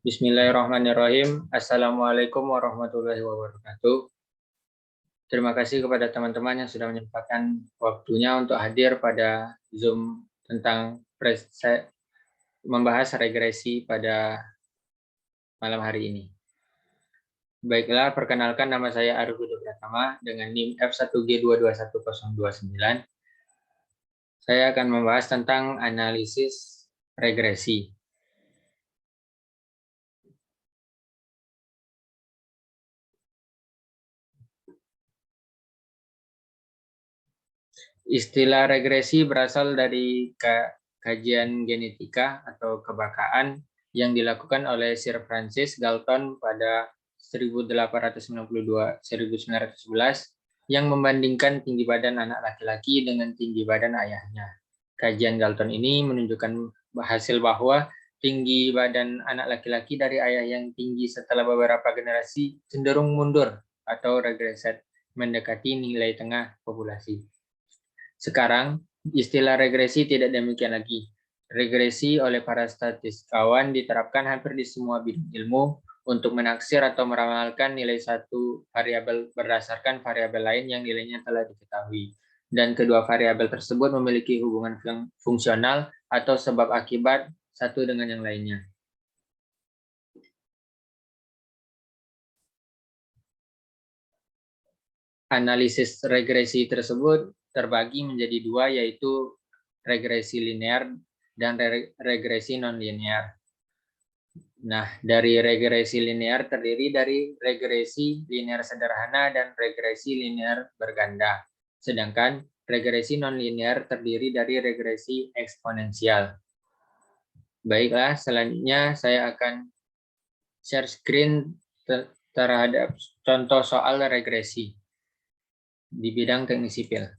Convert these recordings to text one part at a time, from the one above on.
Bismillahirrahmanirrahim. Assalamualaikum warahmatullahi wabarakatuh. Terima kasih kepada teman-teman yang sudah menyempatkan waktunya untuk hadir pada Zoom tentang membahas regresi pada malam hari ini. Baiklah, perkenalkan nama saya Arif Budi Pratama dengan NIM F1G221029. Saya akan membahas tentang analisis regresi. Istilah regresi berasal dari kajian genetika atau kebakaan yang dilakukan oleh Sir Francis Galton pada 1892-1911 yang membandingkan tinggi badan anak laki-laki dengan tinggi badan ayahnya. Kajian Galton ini menunjukkan hasil bahwa tinggi badan anak laki-laki dari ayah yang tinggi setelah beberapa generasi cenderung mundur atau regreset mendekati nilai tengah populasi. Sekarang, istilah regresi tidak demikian lagi. Regresi oleh para statistikawan diterapkan hampir di semua bidang ilmu untuk menaksir atau meramalkan nilai satu variabel berdasarkan variabel lain yang nilainya telah diketahui. Dan kedua variabel tersebut memiliki hubungan fungsional atau sebab akibat satu dengan yang lainnya. Analisis regresi tersebut terbagi menjadi dua, yaitu regresi linear dan regresi non-linear. Nah, dari regresi linear terdiri dari regresi linear sederhana dan regresi linear berganda. Sedangkan regresi non-linear terdiri dari regresi eksponensial. Baiklah, selanjutnya saya akan share screen terhadap contoh soal regresi di bidang teknik sipil.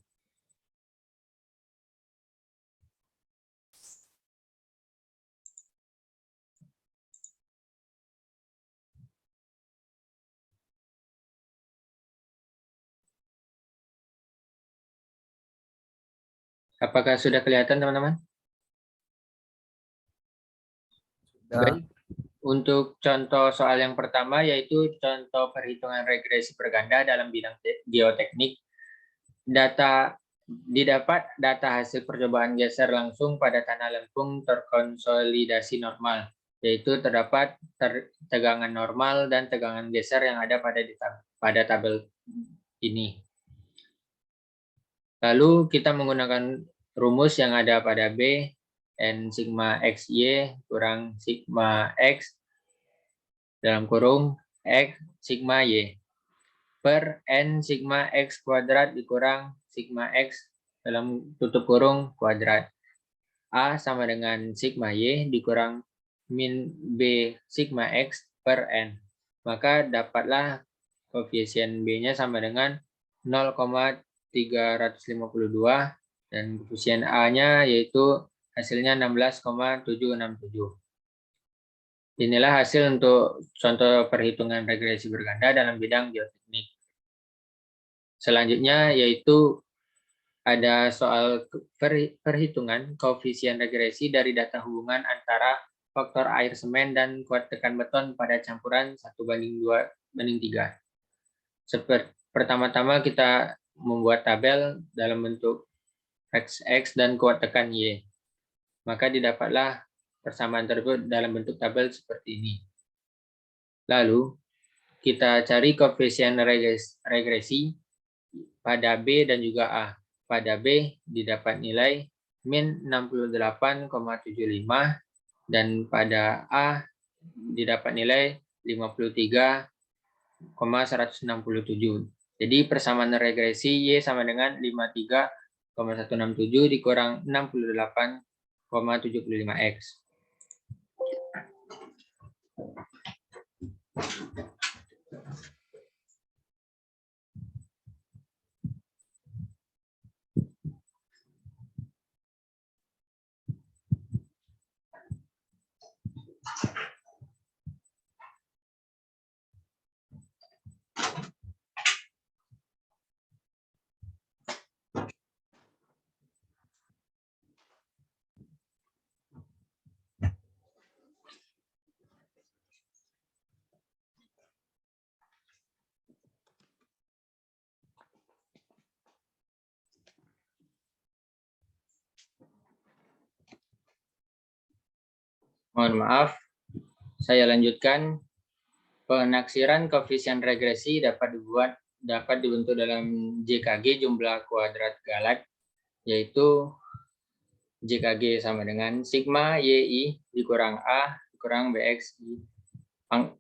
Apakah sudah kelihatan, teman-teman? Baik. Untuk contoh soal yang pertama, yaitu contoh perhitungan regresi berganda dalam bidang geoteknik. Didapat data hasil percobaan geser langsung pada tanah lempung terkonsolidasi normal, yaitu terdapat tegangan normal dan tegangan geser yang ada pada tabel ini. Lalu kita menggunakan rumus yang ada pada B, N sigma XY kurang sigma X dalam kurung X sigma Y per N sigma X kuadrat dikurang sigma X dalam tutup kurung kuadrat. A sama dengan sigma Y dikurang min B sigma X per N. Maka dapatlah koefisien B-nya sama dengan 0,352 dan koefisien A-nya yaitu hasilnya 16,767. Inilah hasil untuk contoh perhitungan regresi berganda dalam bidang geoteknik. Selanjutnya yaitu ada soal perhitungan koefisien regresi dari data hubungan antara faktor air semen dan kuat tekan beton pada campuran 1:2:3. Pertama-tama kita membuat tabel dalam bentuk XX dan kuat tekan Y. Maka didapatlah persamaan tersebut dalam bentuk tabel seperti ini. Lalu kita cari koefisien regresi pada B dan juga A. Pada B didapat nilai min 68,75 dan pada A didapat nilai 53,167. Jadi persamaan regresi Y sama dengan 53,167 dikurang 68,75X. Mohon maaf, saya lanjutkan. Penaksiran koefisien regresi dapat dibentuk dalam JKG jumlah kuadrat Galat, yaitu JKG sama dengan sigma YI dikurang A dikurang BX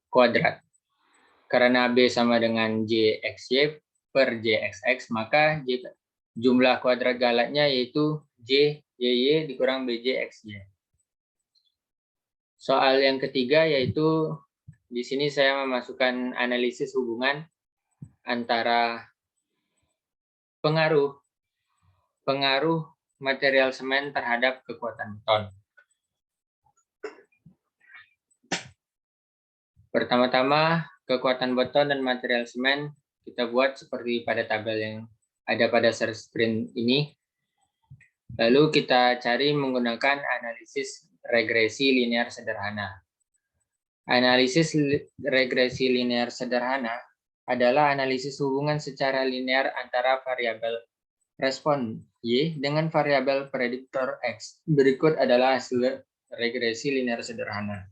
kuadrat. Karena B sama dengan JXY per JXX, maka jumlah kuadrat galatnya yaitu JYY dikurang BJXY. Soal yang ketiga yaitu di sini saya memasukkan analisis hubungan antara pengaruh material semen terhadap kekuatan beton. Pertama-tama, kekuatan beton dan material semen kita buat seperti pada tabel yang ada pada share screen ini. Lalu kita cari menggunakan analisis regresi linear sederhana. Analisis regresi linear sederhana adalah analisis hubungan secara linear antara variabel respon Y dengan variabel prediktor X. Berikut adalah hasil regresi linear sederhana.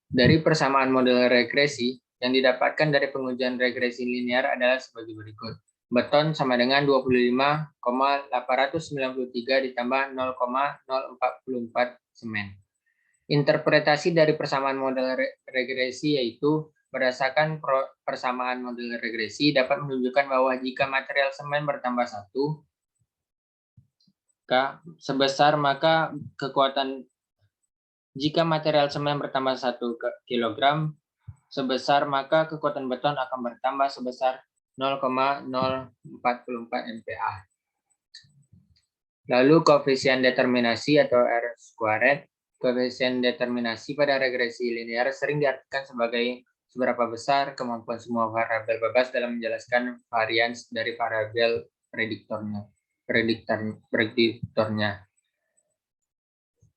Dari persamaan model regresi, yang didapatkan dari pengujian regresi linear adalah sebagai berikut. Beton sama dengan 25,893 ditambah 0,044 semen. Interpretasi dari persamaan model regresi yaitu berdasarkan persamaan model regresi dapat menunjukkan bahwa jika material semen bertambah 1 sebesar maka kekuatan jika material semen bertambah 1 kg sebesar maka kekuatan beton akan bertambah sebesar 0,044 MPa. Lalu koefisien determinasi atau R squared. Koefisien determinasi pada regresi linear sering diartikan sebagai seberapa besar kemampuan semua variabel bebas dalam menjelaskan varians dari variabel prediktornya.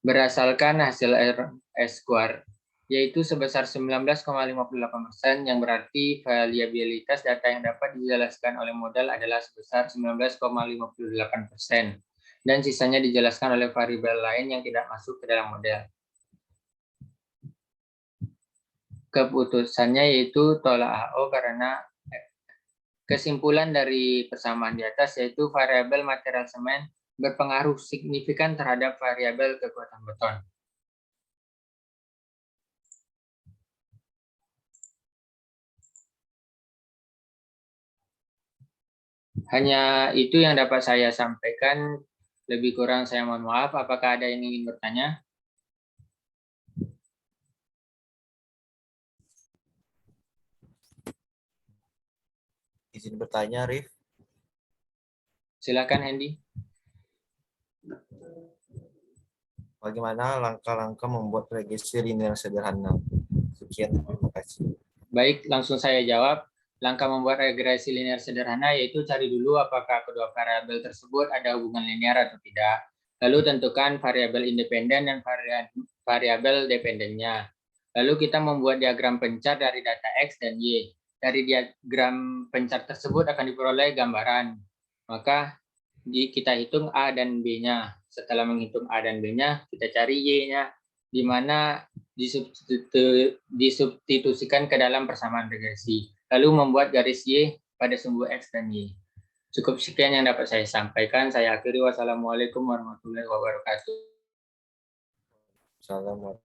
Berdasarkan hasil R squared, yaitu sebesar 19,58%, yang berarti variabilitas data yang dapat dijelaskan oleh model adalah sebesar 19,58%. Dan sisanya dijelaskan oleh variabel lain yang tidak masuk ke dalam model. Keputusannya yaitu tolak HO karena kesimpulan dari persamaan di atas yaitu variabel material semen berpengaruh signifikan terhadap variabel kekuatan beton. Hanya itu yang dapat saya sampaikan. Lebih kurang saya mohon maaf. Apakah ada yang ingin bertanya? Izin bertanya, Rif. Silakan, Hendy. Bagaimana langkah-langkah membuat regresi linear sederhana? Sekian, terima kasih. Baik, langsung saya jawab. Langkah membuat regresi linear sederhana yaitu cari dulu apakah kedua variabel tersebut ada hubungan linear atau tidak. Lalu tentukan variabel independen dan variabel dependennya. Lalu kita membuat diagram pencar dari data X dan Y. Dari diagram pencar tersebut akan diperoleh gambaran. Maka kita hitung A dan B-nya. Setelah menghitung A dan B-nya, kita cari Y-nya, di mana disubstitusikan ke dalam persamaan regresi. Lalu membuat garis Y pada sumbu X dan Y. Cukup sekian yang dapat saya sampaikan. Saya akhiri. Wassalamualaikum warahmatullahi wabarakatuh. Assalamualaikum.